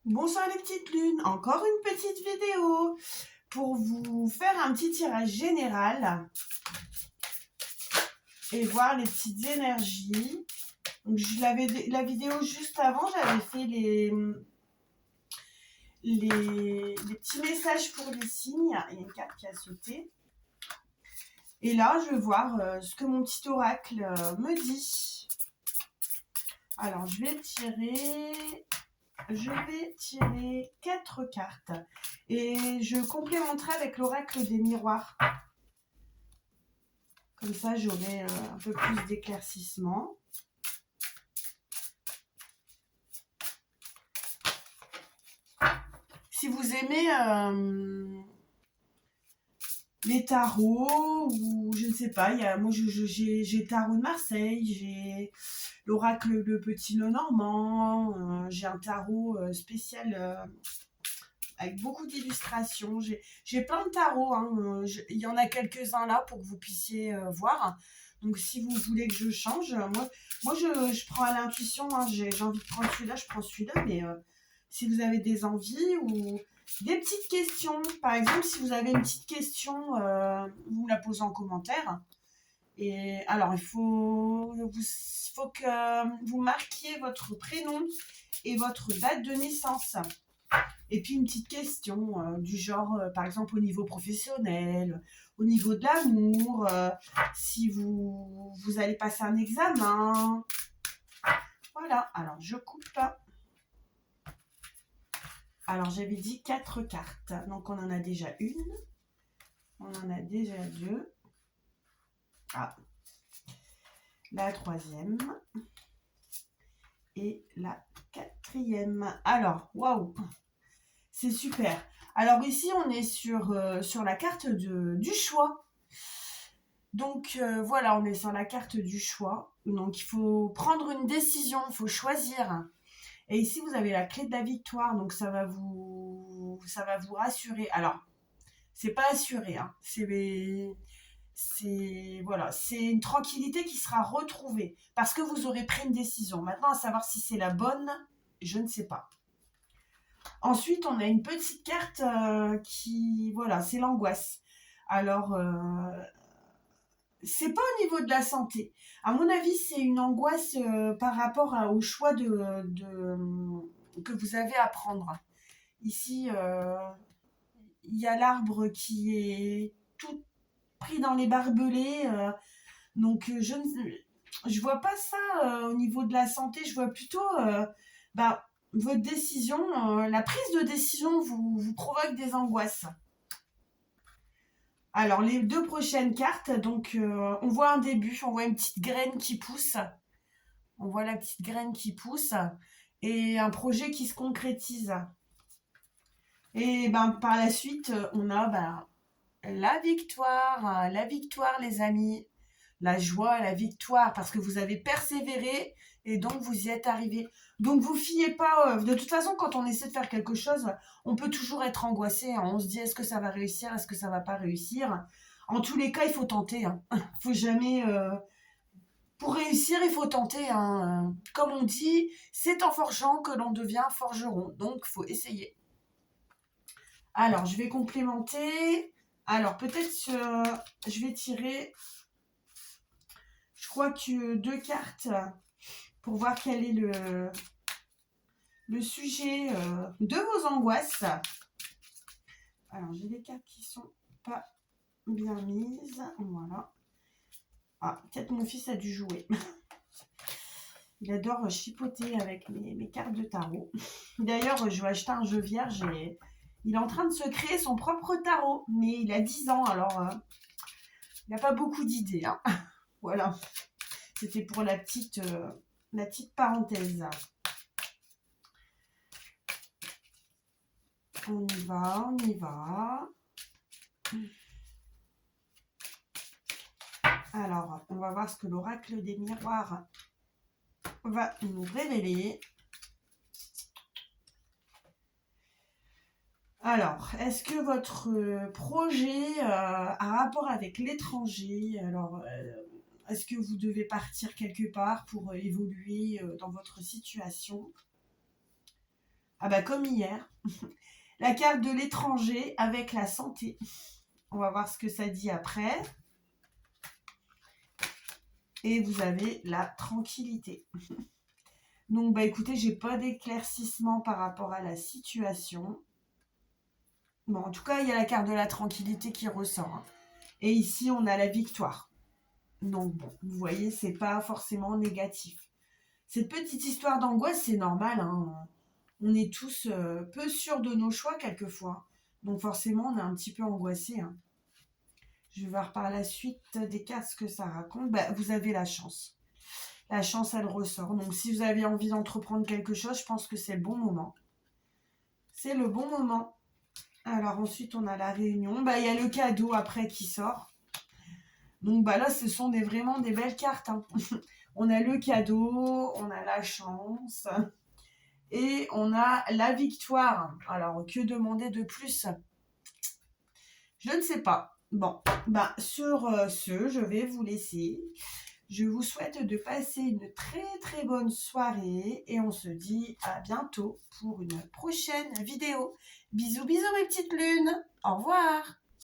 Bonsoir les petites lunes, encore une petite vidéo pour vous faire un petit tirage général et voir les petites énergies. Donc, la vidéo juste avant, j'avais fait les petits messages pour les signes. Il y a une carte qui a sauté. Et là, je vais voir ce que mon petit oracle me dit. Alors, je vais tirer 4 cartes et je complémenterai avec l'oracle des miroirs. Comme ça, j'aurai un peu plus d'éclaircissement. Si vous aimez les tarots ou je ne sais pas, moi j'ai tarot de Marseille, j'ai l'oracle le Petit Lenormand, j'ai un tarot spécial avec beaucoup d'illustrations. J'ai plein de tarots, hein, il y en a quelques-uns là pour que vous puissiez voir. Donc si vous voulez que je change, moi je prends à l'intuition, hein, j'ai envie de prendre celui-là, je prends celui-là, mais si vous avez des envies ou des petites questions, par exemple si vous avez une petite question, vous la posez en commentaire. Et alors faut que vous marquiez votre prénom et votre date de naissance. Et puis une petite question du genre, par exemple au niveau professionnel, au niveau de l'amour, si vous allez passer un examen. Voilà, alors je coupe. Alors j'avais dit 4 cartes, donc on en a déjà une, on en a déjà deux. Ah, la troisième et la quatrième. Alors, waouh, c'est super. Alors ici, on est sur la carte du choix. Donc voilà, on est sur la carte du choix. Donc il faut prendre une décision, il faut choisir. Et ici, vous avez la clé de la victoire. Donc ça va vous rassurer. Alors, c'est pas assuré, hein. Voilà, c'est une tranquillité qui sera retrouvée parce que vous aurez pris une décision. Maintenant, à savoir si c'est la bonne, je ne sais pas. Ensuite, on a une petite carte voilà, c'est l'angoisse. Alors, c'est pas au niveau de la santé. À mon avis, c'est une angoisse par rapport au choix que vous avez à prendre. Ici, il y a l'arbre qui est tout pris dans les barbelés. Donc, je vois pas ça au niveau de la santé. Je vois plutôt votre décision, la prise de décision vous provoque des angoisses. Alors, les deux prochaines cartes, donc on voit un début, on voit une petite graine qui pousse. On voit la petite graine qui pousse et un projet qui se concrétise. Et par la suite, on a la victoire, les amis. La joie, la victoire, parce que vous avez persévéré et donc vous y êtes arrivé. Donc vous fiez pas, de toute façon quand on essaie de faire quelque chose, on peut toujours être angoissé, hein. On se dit est-ce que ça va réussir, est-ce que ça va pas réussir. En tous les cas, il faut tenter, hein. Faut jamais, pour réussir, il faut tenter, hein. Comme on dit, c'est en forgeant que l'on devient forgeron, donc faut essayer. Alors je vais complémenter. Alors peut-être je vais tirer, je crois que 2 cartes pour voir quel est le sujet de vos angoisses. Alors, j'ai des cartes qui sont pas bien mises. Voilà. Ah, peut-être mon fils a dû jouer. Il adore chipoter avec mes cartes de tarot. D'ailleurs, je vais acheter un jeu vierge et il est en train de se créer son propre tarot. Mais il a 10 ans, alors il n'a pas beaucoup d'idées, hein. Voilà. C'était pour la petite parenthèse. On y va, on y va. Alors, on va voir ce que l'oracle des miroirs va nous révéler. Alors, est-ce que votre projet a rapport avec l'étranger? Alors, est-ce que vous devez partir quelque part pour évoluer dans votre situation? Ah bah comme hier. La carte de l'étranger avec la santé. On va voir ce que ça dit après. Et vous avez la tranquillité. Donc, bah écoutez, j'ai pas d'éclaircissement par rapport à la situation. Bon, en tout cas, il y a la carte de la tranquillité qui ressort. Hein. Et ici, on a la victoire. Donc, bon, vous voyez, c'est pas forcément négatif. Cette petite histoire d'angoisse, c'est normal. Hein. On est tous peu sûrs de nos choix quelquefois. Donc, forcément, on est un petit peu angoissé. Hein. Je vais voir par la suite des cartes ce que ça raconte. Bah, vous avez la chance. La chance, elle ressort. Donc, si vous avez envie d'entreprendre quelque chose, je pense que c'est le bon moment. C'est le bon moment. Alors, ensuite, on a la réunion. Bah, il y a le cadeau après qui sort. Donc, bah là, ce sont vraiment des belles cartes. Hein. On a le cadeau, on a la chance et on a la victoire. Alors, que demander de plus? Je ne sais pas. Bon, bah, sur ce, je vais vous laisser. Je vous souhaite de passer une très très bonne soirée et on se dit à bientôt pour une prochaine vidéo. Bisous bisous mes petites lunes. Au revoir.